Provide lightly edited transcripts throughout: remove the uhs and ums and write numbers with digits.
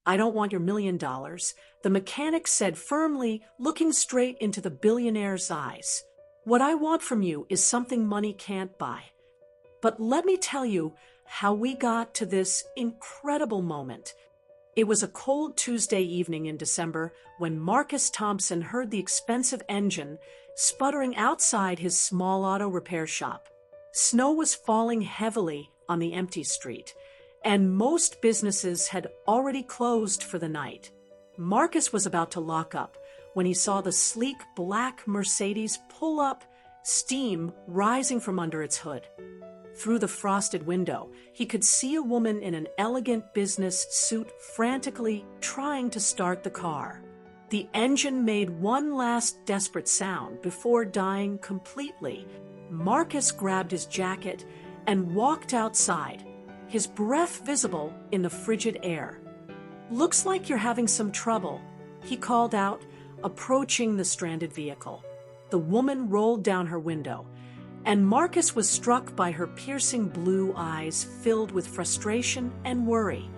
I don't want your $1,000,000, the mechanic said firmly, looking straight into the billionaire's eyes. What I want from you is something money can't buy. But let me tell you how we got to this incredible moment. It was a cold Tuesday evening in December when Marcus Thompson heard the expensive engine sputtering outside his small auto repair shop. Snow was falling heavily on the empty street, and most businesses had already closed for the night. Marcus was about to lock up when he saw the sleek black Mercedes pull up, steam rising from under its hood. Through the frosted window, he could see a woman in an elegant business suit frantically trying to start the car. The engine made one last desperate sound before dying completely. Marcus grabbed his jacket and walked outside, his breath visible in the frigid air. "Looks like you're having some trouble," he called out, approaching the stranded vehicle. The woman rolled down her window, and Marcus was struck by her piercing blue eyes filled with frustration and worry.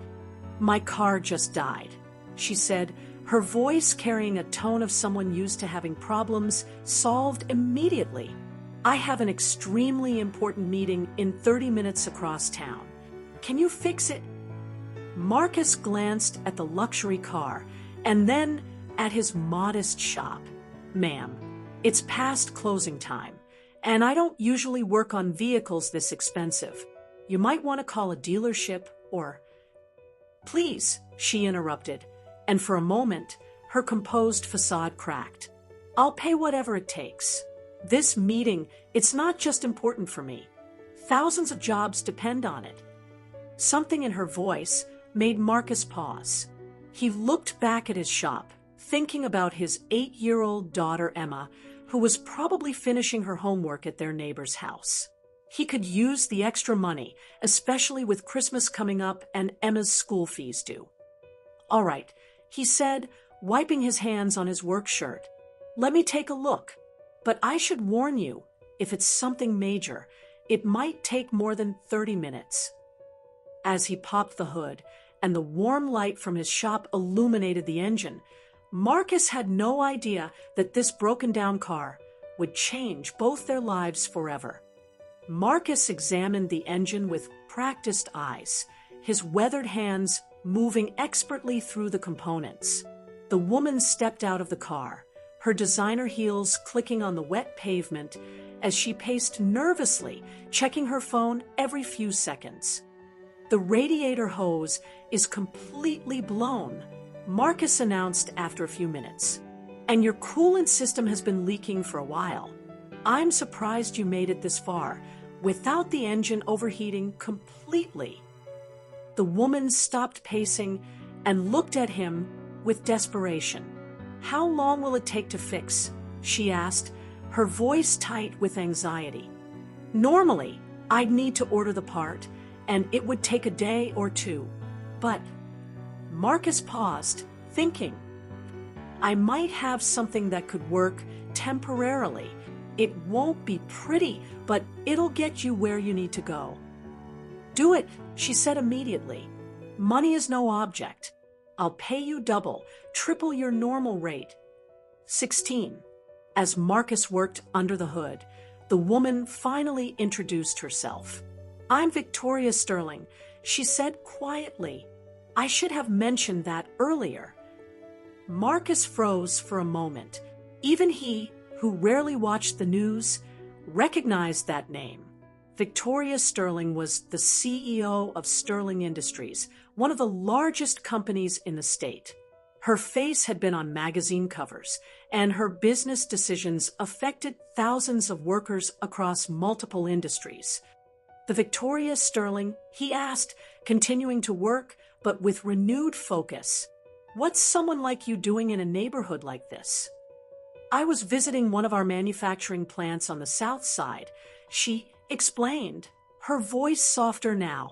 "My car just died," she said, her voice carrying a tone of someone used to having problems solved immediately. "I have an extremely important meeting in 30 minutes across town. Can you fix it?" Marcus glanced at the luxury car and then at his modest shop. "Ma'am, it's past closing time, and I don't usually work on vehicles this expensive. You might want to call a dealership or—" "Please," she interrupted, and for a moment, her composed facade cracked. "I'll pay whatever it takes. This meeting, it's not just important for me. Thousands of jobs depend on it." Something in her voice made Marcus pause. He looked back at his shop, thinking about his 8-year-old daughter Emma, who was probably finishing her homework at their neighbor's house. He could use the extra money, especially with Christmas coming up and Emma's school fees due. "All right," he said, wiping his hands on his work shirt. "Let me take a look. But I should warn you, if it's something major, it might take more than 30 minutes. As he popped the hood and the warm light from his shop illuminated the engine, Marcus had no idea that this broken-down car would change both their lives forever. Marcus examined the engine with practiced eyes, his weathered hands moving expertly through the components. The woman stepped out of the car, her designer heels clicking on the wet pavement as she paced nervously, checking her phone every few seconds. "The radiator hose is completely blown," Marcus announced after a few minutes. "And your coolant system has been leaking for a while. I'm surprised you made it this far without the engine overheating completely." The woman stopped pacing and looked at him with desperation. "How long will it take to fix?" she asked, her voice tight with anxiety. "Normally, I'd need to order the part, and it would take a day or two. But—" Marcus paused, thinking, "I might have something that could work temporarily. It won't be pretty, but it'll get you where you need to go." "Do it," she said immediately. "Money is no object. I'll pay you double, triple your normal rate." 16. As Marcus worked under the hood, the woman finally introduced herself. "I'm Victoria Sterling," she said quietly. "I should have mentioned that earlier." Marcus froze for a moment. Even he, who rarely watched the news, recognized that name. Victoria Sterling was the CEO of Sterling Industries, one of the largest companies in the state. Her face had been on magazine covers, and her business decisions affected thousands of workers across multiple industries. "The Victoria Sterling," he asked, continuing to work, but with renewed focus. "What's someone like you doing in a neighborhood like this?" "I was visiting one of our manufacturing plants on the south side," she explained, her voice softer now.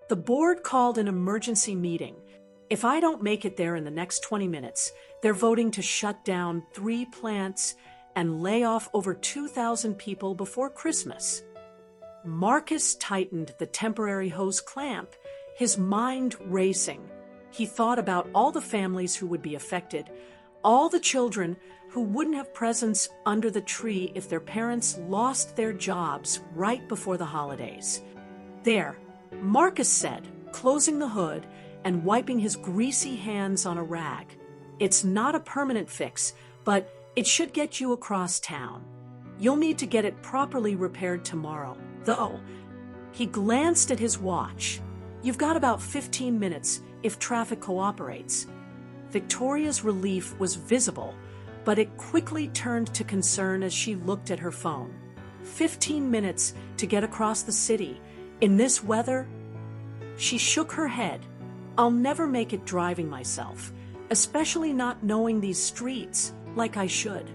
"The board called an emergency meeting. If I don't make it there in the next 20 minutes, they're voting to shut down 3 plants and lay off over 2,000 people before Christmas." Marcus tightened the temporary hose clamp, his mind racing. He thought about all the families who would be affected, all the children who wouldn't have presents under the tree if their parents lost their jobs right before the holidays. "There," Marcus said, closing the hood and wiping his greasy hands on a rag. "It's not a permanent fix, but it should get you across town. You'll need to get it properly repaired tomorrow, though." He glanced at his watch. "You've got about 15 minutes if traffic cooperates." Victoria's relief was visible, but it quickly turned to concern as she looked at her phone. 15 minutes to get across the city in this weather? She shook her head. "I'll never make it driving myself, especially not knowing these streets like I should."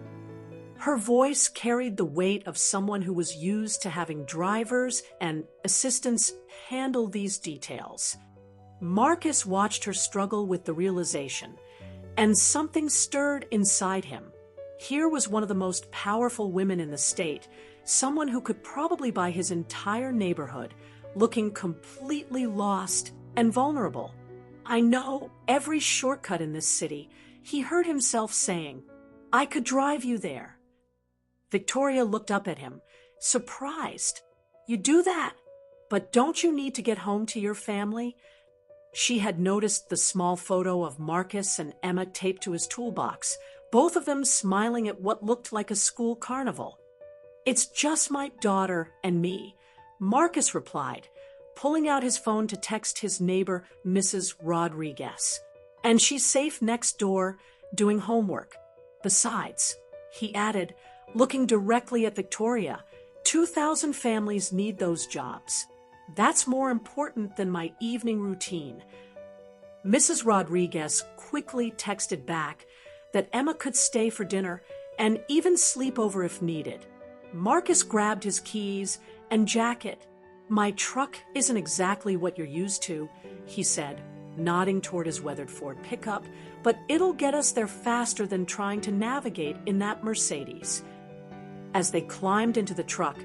Her voice carried the weight of someone who was used to having drivers and assistants handle these details. Marcus watched her struggle with the realization, and something stirred inside him. Here was one of the most powerful women in the state, someone who could probably buy his entire neighborhood, looking completely lost and vulnerable. "I know every shortcut in this city," he heard himself saying. "I could drive you there." Victoria looked up at him, surprised. "You do that? But don't you need to get home to your family?" She had noticed the small photo of Marcus and Emma taped to his toolbox, both of them smiling at what looked like a school carnival. "It's just my daughter and me," Marcus replied, pulling out his phone to text his neighbor, Mrs. Rodriguez. "And she's safe next door, doing homework. Besides," he added, looking directly at Victoria, 2,000 families need those jobs. That's more important than my evening routine." Mrs. Rodriguez quickly texted back that Emma could stay for dinner and even sleep over if needed. Marcus grabbed his keys and jacket. "My truck isn't exactly what you're used to," he said, nodding toward his weathered Ford pickup, "but it'll get us there faster than trying to navigate in that Mercedes." As they climbed into the truck,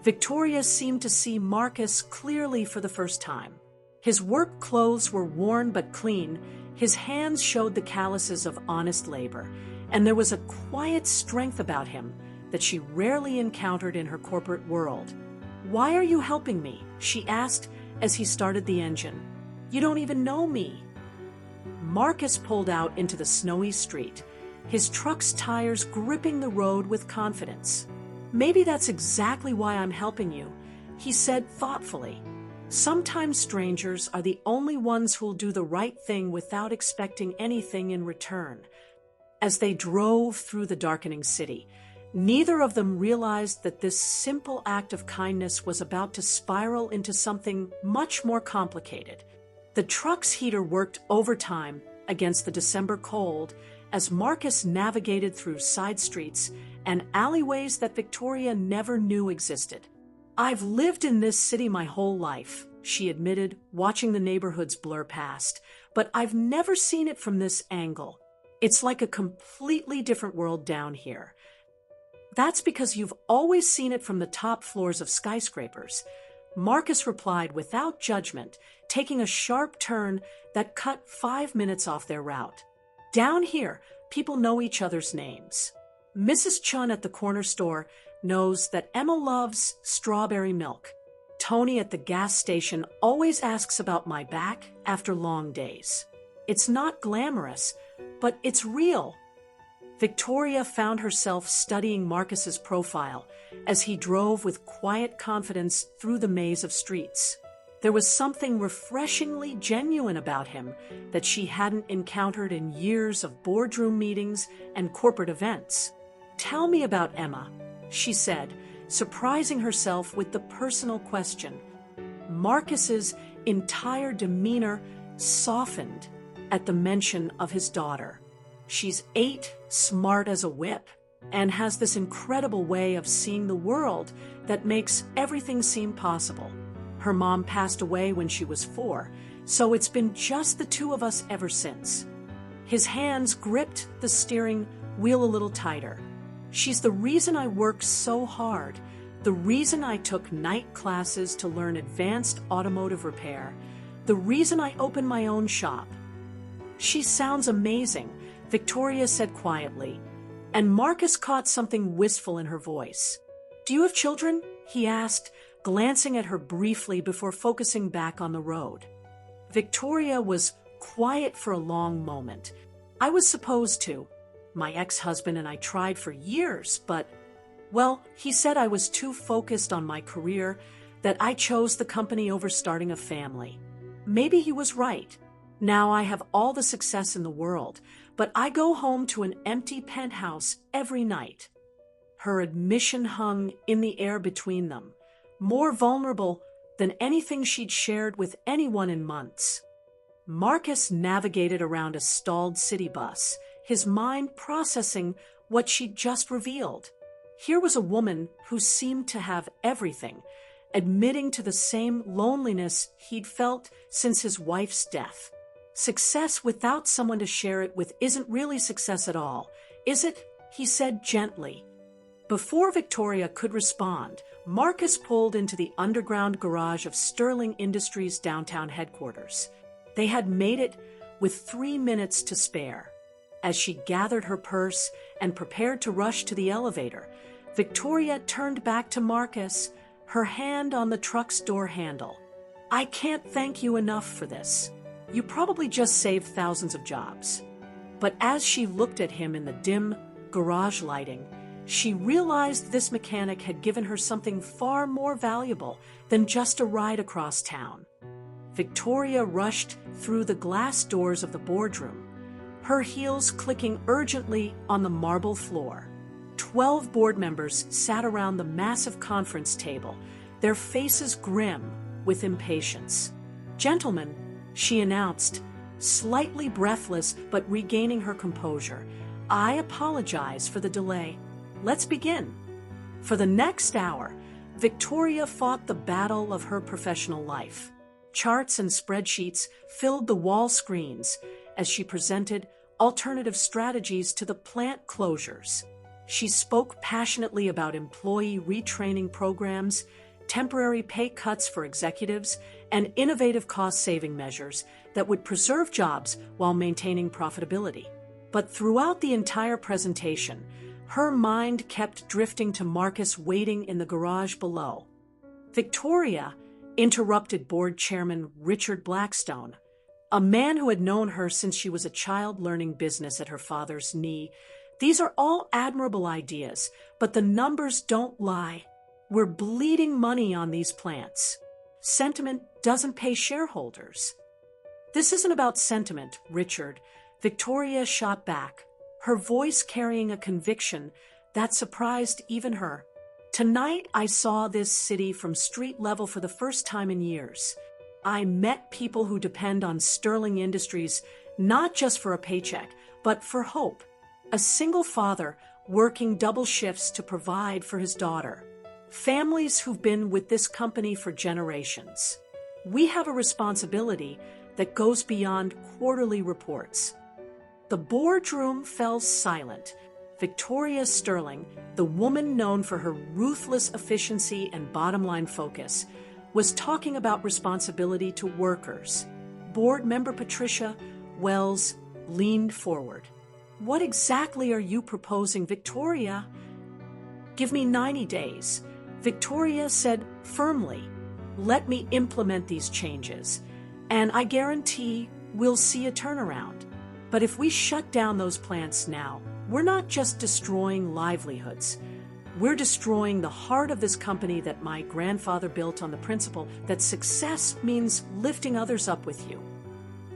Victoria seemed to see Marcus clearly for the first time. His work clothes were worn but clean, his hands showed the calluses of honest labor, and there was a quiet strength about him that she rarely encountered in her corporate world. "Why are you helping me?" she asked as he started the engine. "You don't even know me." Marcus pulled out into the snowy street, his truck's tires gripping the road with confidence. "Maybe that's exactly why I'm helping you," he said thoughtfully. "Sometimes strangers are the only ones who'll do the right thing without expecting anything in return." As they drove through the darkening city, neither of them realized that this simple act of kindness was about to spiral into something much more complicated. The truck's heater worked overtime against the December cold as Marcus navigated through side streets and alleyways that Victoria never knew existed. "I've lived in this city my whole life," she admitted, watching the neighborhoods blur past, "but I've never seen it from this angle. It's like a completely different world down here." "That's because you've always seen it from the top floors of skyscrapers," Marcus replied without judgment, taking a sharp turn that cut 5 minutes off their route. "Down here, people know each other's names. Mrs. Chun at the corner store knows that Emma loves strawberry milk. Tony at the gas station always asks about my back after long days. It's not glamorous, but it's real." Victoria found herself studying Marcus's profile as he drove with quiet confidence through the maze of streets. There was something refreshingly genuine about him that she hadn't encountered in years of boardroom meetings and corporate events. "Tell me about Emma," she said, surprising herself with the personal question. Marcus's entire demeanor softened at the mention of his daughter. "She's 8, smart as a whip, and has this incredible way of seeing the world that makes everything seem possible. Her mom passed away when she was 4, so it's been just the two of us ever since." His hands gripped the steering wheel a little tighter. "She's the reason I work so hard, the reason I took night classes to learn advanced automotive repair, the reason I opened my own shop." She sounds amazing, Victoria said quietly, and Marcus caught something wistful in her voice. Do you have children? He asked, glancing at her briefly before focusing back on the road. Victoria was quiet for a long moment. I was supposed to. My ex-husband and I tried for years, but, well, he said I was too focused on my career, that I chose the company over starting a family. Maybe he was right. Now I have all the success in the world, but I go home to an empty penthouse every night. Her admission hung in the air between them, more vulnerable than anything she'd shared with anyone in months. Marcus navigated around a stalled city bus, his mind processing what she'd just revealed. Here was a woman who seemed to have everything, admitting to the same loneliness he'd felt since his wife's death. Success without someone to share it with isn't really success at all, is it? He said gently. Before Victoria could respond, Marcus pulled into the underground garage of Sterling Industries' downtown headquarters. They had made it with 3 minutes to spare. As she gathered her purse and prepared to rush to the elevator, Victoria turned back to Marcus, her hand on the truck's door handle. I can't thank you enough for this. You probably just saved thousands of jobs. But as she looked at him in the dim garage lighting, she realized this mechanic had given her something far more valuable than just a ride across town. Victoria rushed through the glass doors of the boardroom, her heels clicking urgently on the marble floor. 12 board members sat around the massive conference table, their faces grim with impatience. Gentlemen, she announced, slightly breathless but regaining her composure, I apologize for the delay. Let's begin. For the next hour, Victoria fought the battle of her professional life. Charts and spreadsheets filled the wall screens as she presented alternative strategies to the plant closures. She spoke passionately about employee retraining programs, temporary pay cuts for executives, and innovative cost-saving measures that would preserve jobs while maintaining profitability. But throughout the entire presentation, her mind kept drifting to Marcus waiting in the garage below. Victoria interrupted board chairman Richard Blackstone, a man who had known her since she was a child learning business at her father's knee. These are all admirable ideas, but the numbers don't lie. We're bleeding money on these plants. Sentiment doesn't pay shareholders. This isn't about sentiment, Richard, Victoria shot back, her voice carrying a conviction that surprised even her. Tonight, I saw this city from street level for the first time in years. I met people who depend on Sterling Industries not just for a paycheck, but for hope. A single father working double shifts to provide for his daughter. Families who've been with this company for generations. We have a responsibility that goes beyond quarterly reports. The boardroom fell silent. Victoria Sterling, the woman known for her ruthless efficiency and bottom-line focus, was talking about responsibility to workers. Board member Patricia Wells leaned forward. What exactly are you proposing, Victoria? Give me 90 days. Victoria said firmly, let me implement these changes, and I guarantee we'll see a turnaround. But if we shut down those plants now, we're not just destroying livelihoods. We're destroying the heart of this company that my grandfather built on the principle that success means lifting others up with you.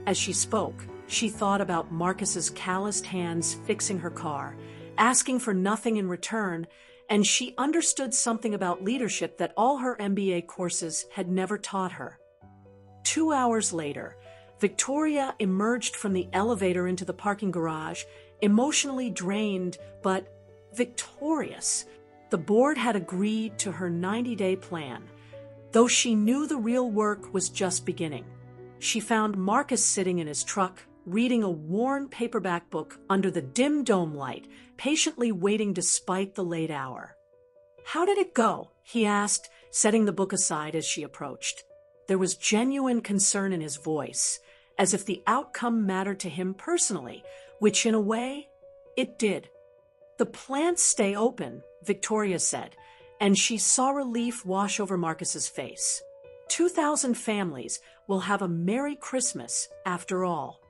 As she spoke, she thought about Marcus's calloused hands fixing her car, asking for nothing in return, and she understood something about leadership that all her MBA courses had never taught her. 2 hours later, Victoria emerged from the elevator into the parking garage, emotionally drained but victorious. The board had agreed to her 90-day plan, though she knew the real work was just beginning. She found Marcus sitting in his truck, reading a worn paperback book under the dim dome light, patiently waiting despite the late hour. How did it go? He asked, setting the book aside as she approached. There was genuine concern in his voice, as if the outcome mattered to him personally, which in a way, it did. "The plants stay open," Victoria said, and she saw relief wash over Marcus's face. 2,000 families will have a Merry Christmas after all.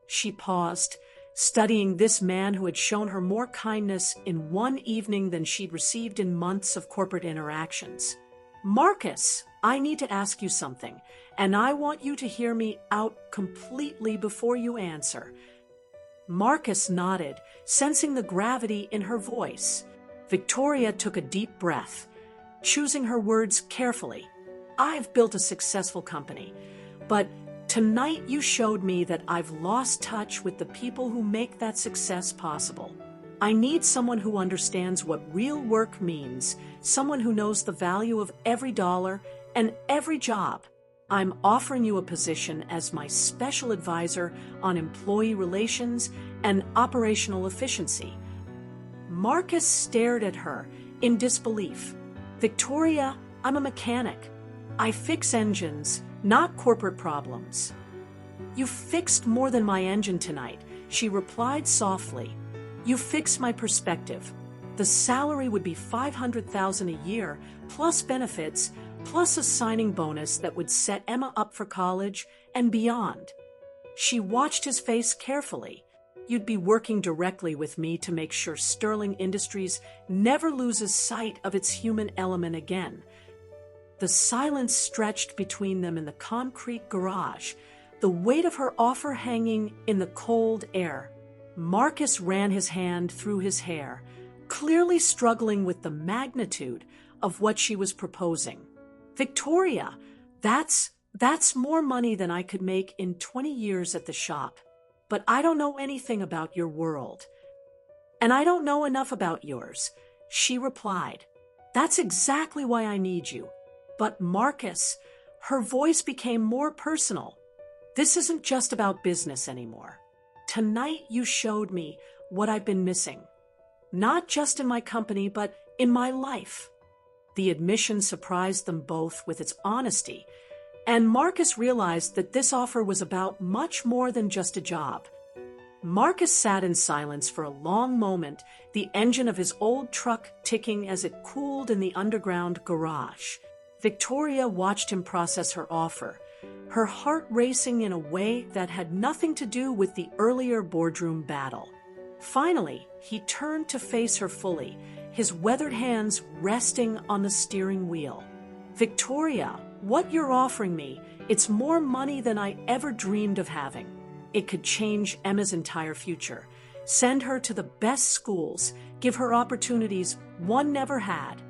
She paused, studying this man who had shown her more kindness in one evening than she'd received in months of corporate interactions. "Marcus, I need to ask you something, and I want you to hear me out completely before you answer." Marcus nodded, sensing the gravity in her voice. Victoria took a deep breath, choosing her words carefully. "I've built a successful company, but tonight you showed me that I've lost touch with the people who make that success possible. I need someone who understands what real work means, someone who knows the value of every dollar and every job. I'm offering you a position as my special advisor on employee relations and operational efficiency." Marcus stared at her in disbelief. "Victoria, I'm a mechanic. I fix engines, not corporate problems." "You fixed more than my engine tonight," she replied softly. "You fixed my perspective. The salary would be $500,000 a year, plus benefits, plus a signing bonus that would set Emma up for college and beyond." She watched his face carefully. "You'd be working directly with me to make sure Sterling Industries never loses sight of its human element again." The silence stretched between them in the concrete garage, the weight of her offer hanging in the cold air. Marcus ran his hand through his hair, clearly struggling with the magnitude of what she was proposing. "Victoria, that's more money than I could make in 20 years at the shop. But I don't know anything about your world. And I don't know enough about yours," she replied. "That's exactly why I need you. But Marcus," her voice became more personal, "this isn't just about business anymore. Tonight you showed me what I've been missing. Not just in my company, but in my life." The admission surprised them both with its honesty, and Marcus realized that this offer was about much more than just a job. Marcus sat in silence for a long moment, the engine of his old truck ticking as it cooled in the underground garage. Victoria watched him process her offer, her heart racing in a way that had nothing to do with the earlier boardroom battle. Finally, he turned to face her fully, his weathered hands resting on the steering wheel. "Victoria, what you're offering me, it's more money than I ever dreamed of having. It could change Emma's entire future, send her to the best schools, give her opportunities one never had."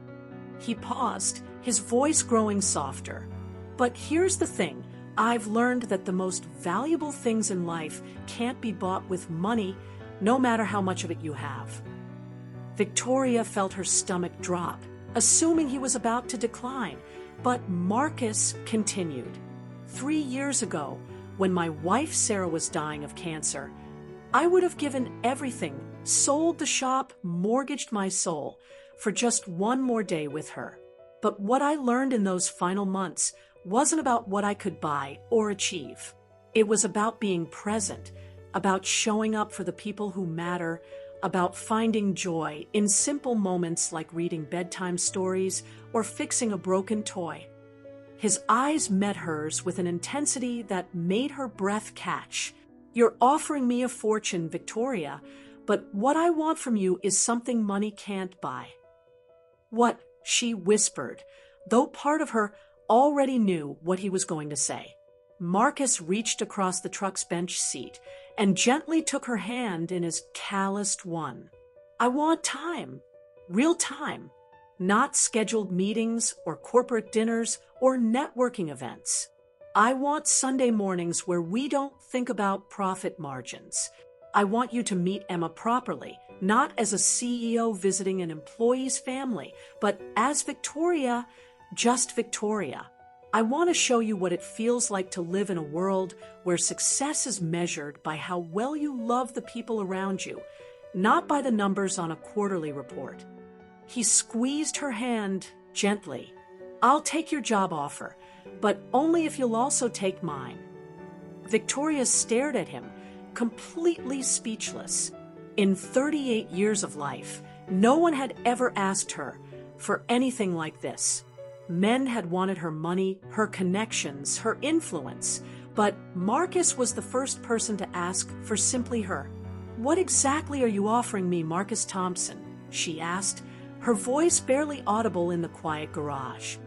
He paused, his voice growing softer. "But here's the thing, I've learned that the most valuable things in life can't be bought with money, no matter how much of it you have." Victoria felt her stomach drop, assuming he was about to decline, but Marcus continued. 3 years ago, when my wife Sarah was dying of cancer, I would have given everything, sold the shop, mortgaged my soul, for just one more day with her. But what I learned in those final months wasn't about what I could buy or achieve. It was about being present, about showing up for the people who matter, about finding joy in simple moments like reading bedtime stories or fixing a broken toy. His eyes met hers with an intensity that made her breath catch. "You're offering me a fortune, Victoria, but what I want from you is something money can't buy." "What?" she whispered, though part of her already knew what he was going to say. Marcus reached across the truck's bench seat and gently took her hand in his calloused one. "I want time, real time, not scheduled meetings or corporate dinners or networking events. I want Sunday mornings where we don't think about profit margins. I want you to meet Emma properly, not as a CEO visiting an employee's family, but as Victoria, just Victoria. I want to show you what it feels like to live in a world where success is measured by how well you love the people around you, not by the numbers on a quarterly report." He squeezed her hand gently. "I'll take your job offer, but only if you'll also take mine." Victoria stared at him, completely speechless. In 38 years of life, no one had ever asked her for anything like this. Men had wanted her money, her connections, her influence, but Marcus was the first person to ask for simply her. "What exactly are you offering me, Marcus Thompson?" she asked, her voice barely audible in the quiet garage.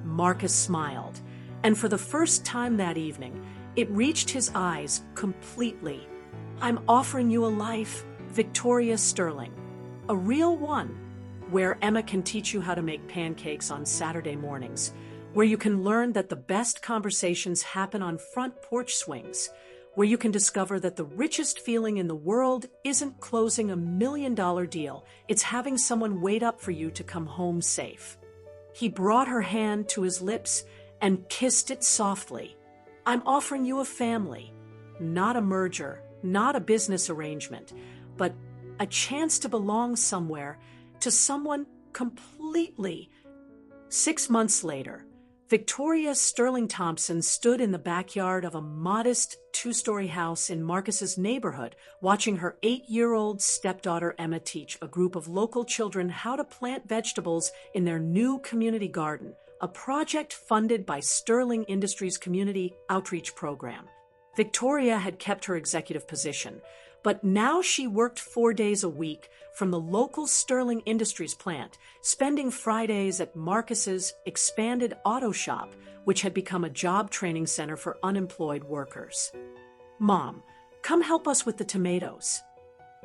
Marcus smiled, and for the first time that evening, it reached his eyes completely. "I'm offering you a life, Victoria Sterling. A real one, where Emma can teach you how to make pancakes on Saturday mornings, where you can learn that the best conversations happen on front porch swings, where you can discover that the richest feeling in the world isn't closing $1 million deal, it's having someone wait up for you to come home safe." He brought her hand to his lips and kissed it softly. "I'm offering you a family, not a merger, not a business arrangement, but a chance to belong somewhere, to someone completely." 6 months later, Victoria Sterling Thompson stood in the backyard of a modest 2-story house in Marcus's neighborhood, watching her 8-year-old stepdaughter Emma teach a group of local children how to plant vegetables in their new community garden, a project funded by Sterling Industries' community outreach program. Victoria had kept her executive position, but now she worked 4 days a week from the local Sterling Industries plant, spending Fridays at Marcus's expanded auto shop, which had become a job training center for unemployed workers. "Mom, come help us with the tomatoes,"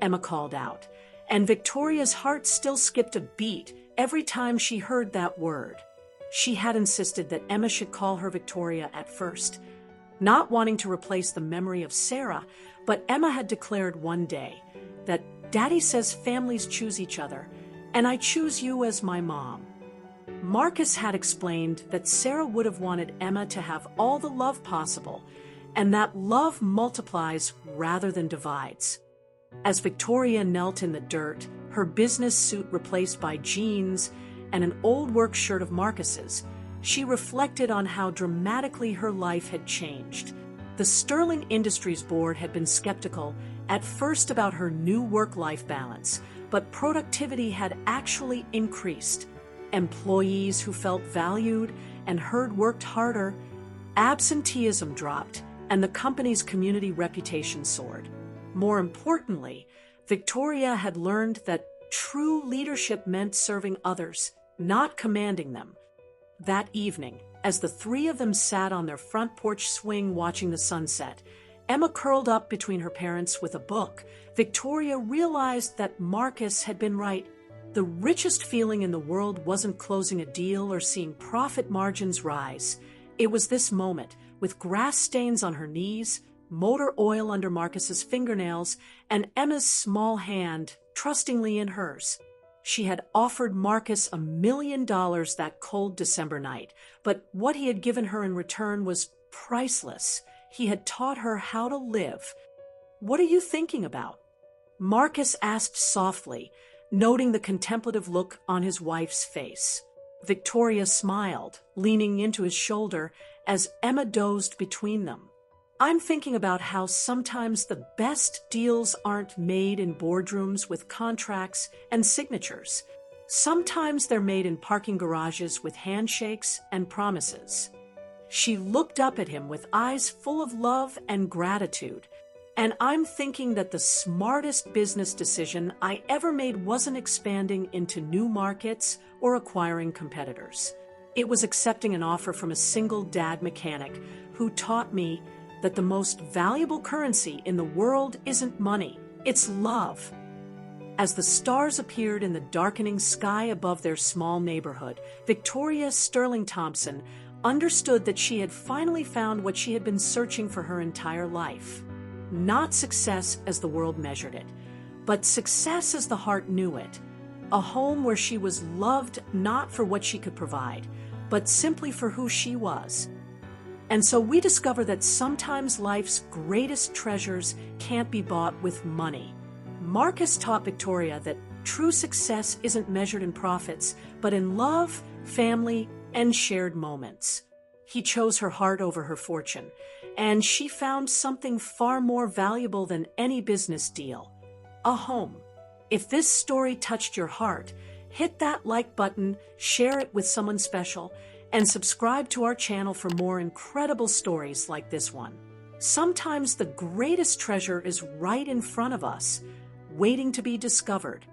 Emma called out, and Victoria's heart still skipped a beat every time she heard that word. She had insisted that Emma should call her Victoria at first, not wanting to replace the memory of Sarah, but Emma had declared one day that "Daddy says families choose each other, and I choose you as my mom." Marcus had explained that Sarah would have wanted Emma to have all the love possible, and that love multiplies rather than divides. As Victoria knelt in the dirt, her business suit replaced by jeans and an old work shirt of Marcus's, she reflected on how dramatically her life had changed. The Sterling Industries board had been skeptical at first about her new work-life balance, but productivity had actually increased. Employees who felt valued and heard worked harder, absenteeism dropped, and the company's community reputation soared. More importantly, Victoria had learned that true leadership meant serving others, not commanding them. That evening, as the three of them sat on their front porch swing watching the sunset, Emma curled up between her parents with a book. Victoria realized that Marcus had been right. The richest feeling in the world wasn't closing a deal or seeing profit margins rise. It was this moment, with grass stains on her knees, motor oil under Marcus's fingernails, and Emma's small hand trustingly in hers. She had offered Marcus $1 million that cold December night, but what he had given her in return was priceless. He had taught her how to live. "What are you thinking about?" Marcus asked softly, noting the contemplative look on his wife's face. Victoria smiled, leaning into his shoulder as Emma dozed between them. "I'm thinking about how sometimes the best deals aren't made in boardrooms with contracts and signatures. Sometimes they're made in parking garages with handshakes and promises." She looked up at him with eyes full of love and gratitude. "And I'm thinking that the smartest business decision I ever made wasn't expanding into new markets or acquiring competitors. It was accepting an offer from a single dad mechanic who taught me that the most valuable currency in the world isn't money, it's love." As the stars appeared in the darkening sky above their small neighborhood, Victoria Sterling Thompson understood that she had finally found what she had been searching for her entire life. Not success as the world measured it, but success as the heart knew it. A home where she was loved not for what she could provide, but simply for who she was. And so we discover that sometimes life's greatest treasures can't be bought with money. Marcus taught Victoria that true success isn't measured in profits, but in love, family, and shared moments. He chose her heart over her fortune, and she found something far more valuable than any business deal: a home. If this story touched your heart, hit that like button, share it with someone special, and subscribe to our channel for more incredible stories like this one. Sometimes the greatest treasure is right in front of us, waiting to be discovered.